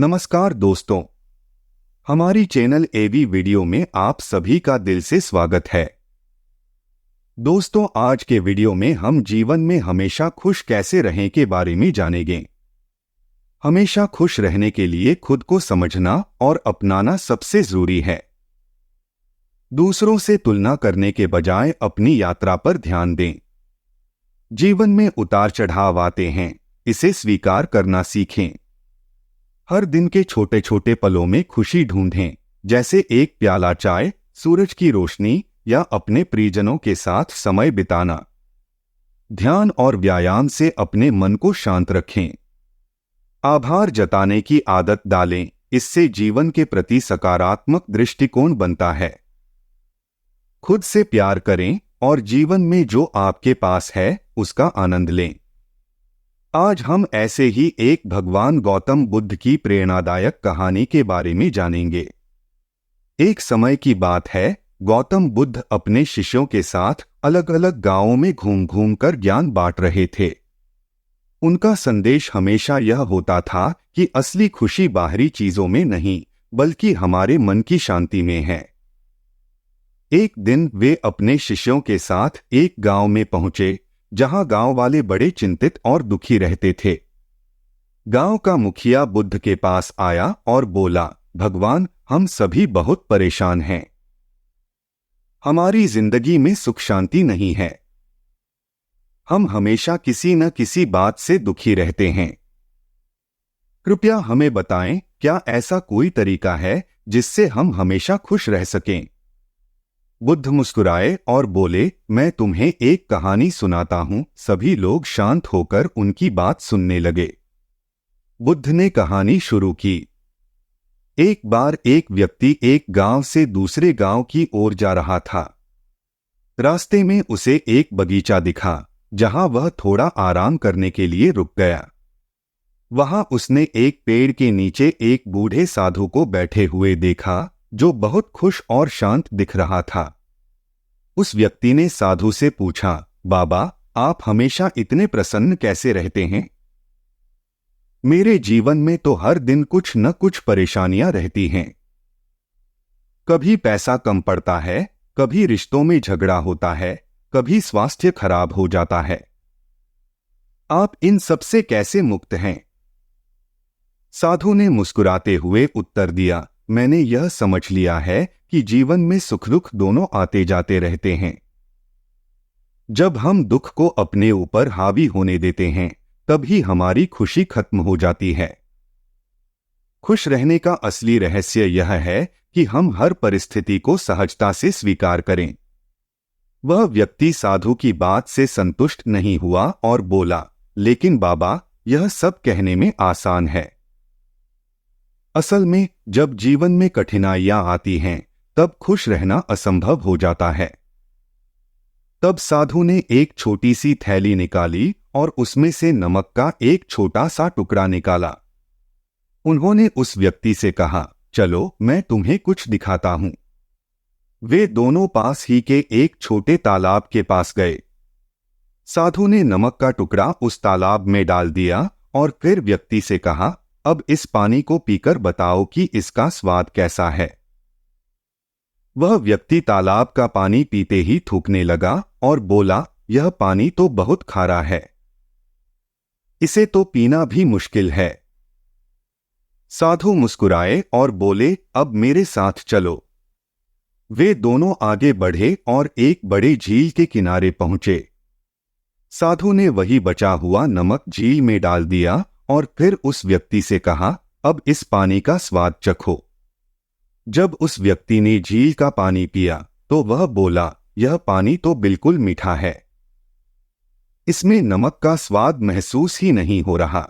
नमस्कार दोस्तों, हमारी चैनल एवी वीडियो में आप सभी का दिल से स्वागत है। दोस्तों, आज के वीडियो में हम जीवन में हमेशा खुश कैसे रहें के बारे में जानेंगे। हमेशा खुश रहने के लिए खुद को समझना और अपनाना सबसे जरूरी है। दूसरों से तुलना करने के बजाय अपनी यात्रा पर ध्यान दें। जीवन में उतार चढ़ाव आते हैं, इसे स्वीकार करना सीखें। हर दिन के छोटे छोटे पलों में खुशी ढूंढें, जैसे एक प्याला चाय, सूरज की रोशनी या अपने प्रियजनों के साथ समय बिताना। ध्यान और व्यायाम से अपने मन को शांत रखें। आभार जताने की आदत डालें, इससे जीवन के प्रति सकारात्मक दृष्टिकोण बनता है। खुद से प्यार करें और जीवन में जो आपके पास है उसका आनंद लें। आज हम ऐसे ही एक भगवान गौतम बुद्ध की प्रेरणादायक कहानी के बारे में जानेंगे। एक समय की बात है, गौतम बुद्ध अपने शिष्यों के साथ अलग अलग गांवों में घूम घूम कर ज्ञान बांट रहे थे। उनका संदेश हमेशा यह होता था कि असली खुशी बाहरी चीजों में नहीं, बल्कि हमारे मन की शांति में है। एक दिन वे अपने शिष्यों के साथ एक गांव में पहुंचे, जहां गांव वाले बड़े चिंतित और दुखी रहते थे। गांव का मुखिया बुद्ध के पास आया और बोला, भगवान, हम सभी बहुत परेशान हैं। हमारी जिंदगी में सुख शांति नहीं है। हम हमेशा किसी न किसी बात से दुखी रहते हैं। कृपया हमें बताएं, क्या ऐसा कोई तरीका है जिससे हम हमेशा खुश रह सकें? बुद्ध मुस्कुराए और बोले, मैं तुम्हें एक कहानी सुनाता हूं। सभी लोग शांत होकर उनकी बात सुनने लगे। बुद्ध ने कहानी शुरू की। एक बार एक व्यक्ति एक गांव से दूसरे गांव की ओर जा रहा था। रास्ते में उसे एक बगीचा दिखा, जहां वह थोड़ा आराम करने के लिए रुक गया। वहां उसने एक पेड़ के नीचे एक बूढ़े साधु को बैठे हुए देखा, जो बहुत खुश और शांत दिख रहा था। उस व्यक्ति ने साधु से पूछा, बाबा, आप हमेशा इतने प्रसन्न कैसे रहते हैं? मेरे जीवन में तो हर दिन कुछ न कुछ परेशानियां रहती हैं। कभी पैसा कम पड़ता है, कभी रिश्तों में झगड़ा होता है, कभी स्वास्थ्य खराब हो जाता है। आप इन सब से कैसे मुक्त हैं? साधु ने मुस्कुराते हुए उत्तर दिया, मैंने यह समझ लिया है कि जीवन में सुख दुख दोनों आते जाते रहते हैं। जब हम दुख को अपने ऊपर हावी होने देते हैं, तभी हमारी खुशी खत्म हो जाती है। खुश रहने का असली रहस्य यह है कि हम हर परिस्थिति को सहजता से स्वीकार करें। वह व्यक्ति साधु की बात से संतुष्ट नहीं हुआ और बोला, लेकिन बाबा, यह सब कहने में आसान है। असल में जब जीवन में कठिनाइयां आती हैं, तब खुश रहना असंभव हो जाता है। तब साधु ने एक छोटी सी थैली निकाली और उसमें से नमक का एक छोटा सा टुकड़ा निकाला। उन्होंने उस व्यक्ति से कहा, चलो मैं तुम्हें कुछ दिखाता हूं। वे दोनों पास ही के एक छोटे तालाब के पास गए। साधु ने नमक का टुकड़ा उस तालाब में डाल दिया और फिर व्यक्ति से कहा, अब इस पानी को पीकर बताओ कि इसका स्वाद कैसा है। वह व्यक्ति तालाब का पानी पीते ही थूकने लगा और बोला, यह पानी तो बहुत खारा है, इसे तो पीना भी मुश्किल है। साधु मुस्कुराए और बोले, अब मेरे साथ चलो। वे दोनों आगे बढ़े और एक बड़े झील के किनारे पहुंचे। साधु ने वही बचा हुआ नमक झील में डाल दिया और फिर उस व्यक्ति से कहा, अब इस पानी का स्वाद चखो। जब उस व्यक्ति ने झील का पानी पिया तो वह बोला, यह पानी तो बिल्कुल मीठा है, इसमें नमक का स्वाद महसूस ही नहीं हो रहा।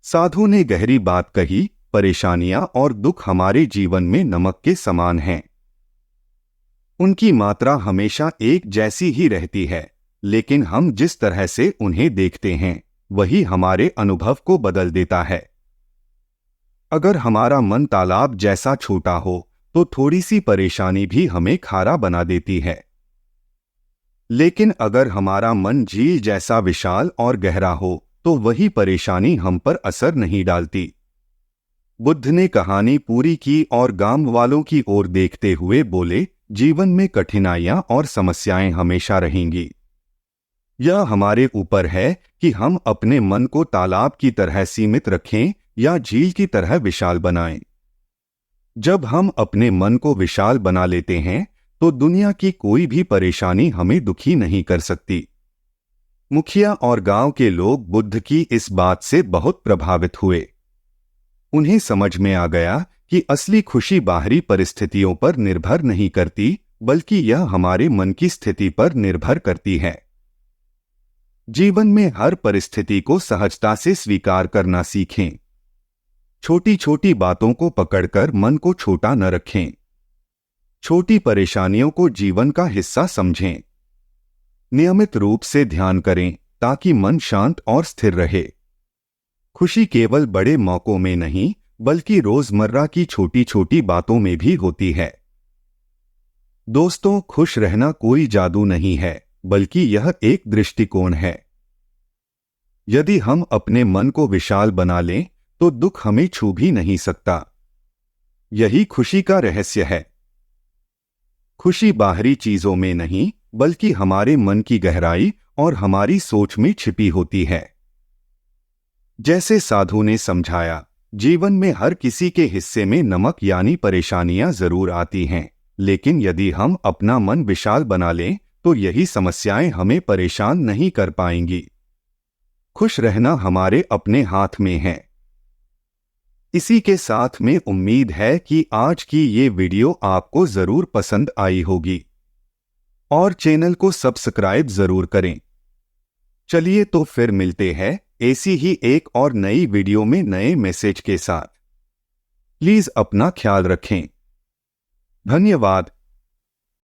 साधु ने गहरी बात कही, परेशानियां और दुख हमारे जीवन में नमक के समान हैं। उनकी मात्रा हमेशा एक जैसी ही रहती है, लेकिन हम जिस तरह से उन्हें देखते हैं, वही हमारे अनुभव को बदल देता है। अगर हमारा मन तालाब जैसा छोटा हो, तो थोड़ी सी परेशानी भी हमें खारा बना देती है। लेकिन अगर हमारा मन झील जैसा विशाल और गहरा हो, तो वही परेशानी हम पर असर नहीं डालती। बुद्ध ने कहानी पूरी की और गांव वालों की ओर देखते हुए बोले, जीवन में कठिनाइयां और समस्याएं हमेशा रहेंगी। यह हमारे ऊपर है कि हम अपने मन को तालाब की तरह सीमित रखें या झील की तरह विशाल बनाएं। जब हम अपने मन को विशाल बना लेते हैं तो दुनिया की कोई भी परेशानी हमें दुखी नहीं कर सकती। मुखिया और गांव के लोग बुद्ध की इस बात से बहुत प्रभावित हुए। उन्हें समझ में आ गया कि असली खुशी बाहरी परिस्थितियों पर निर्भर नहीं करती, बल्कि यह हमारे मन की स्थिति पर निर्भर करती है। जीवन में हर परिस्थिति को सहजता से स्वीकार करना सीखें। छोटी छोटी बातों को पकड़कर मन को छोटा न रखें। छोटी परेशानियों को जीवन का हिस्सा समझें। नियमित रूप से ध्यान करें ताकि मन शांत और स्थिर रहे। खुशी केवल बड़े मौकों में नहीं, बल्कि रोजमर्रा की छोटी छोटी बातों में भी होती है। दोस्तों, खुश रहना कोई जादू नहीं है, बल्कि यह एक दृष्टिकोण है। यदि हम अपने मन को विशाल बना लें तो दुख हमें छू भी नहीं सकता। यही खुशी का रहस्य है। खुशी बाहरी चीजों में नहीं, बल्कि हमारे मन की गहराई और हमारी सोच में छिपी होती है। जैसे साधु ने समझाया, जीवन में हर किसी के हिस्से में नमक यानी परेशानियां जरूर आती हैं, लेकिन यदि हम अपना मन विशाल बना लें तो यही समस्याएं हमें परेशान नहीं कर पाएंगी। खुश रहना हमारे अपने हाथ में है। इसी के साथ में उम्मीद है कि आज की ये वीडियो आपको जरूर पसंद आई होगी और चैनल को सब्सक्राइब जरूर करें। चलिए तो फिर मिलते हैं ऐसी ही एक और नई वीडियो में नए मैसेज के साथ। प्लीज अपना ख्याल रखें। धन्यवाद।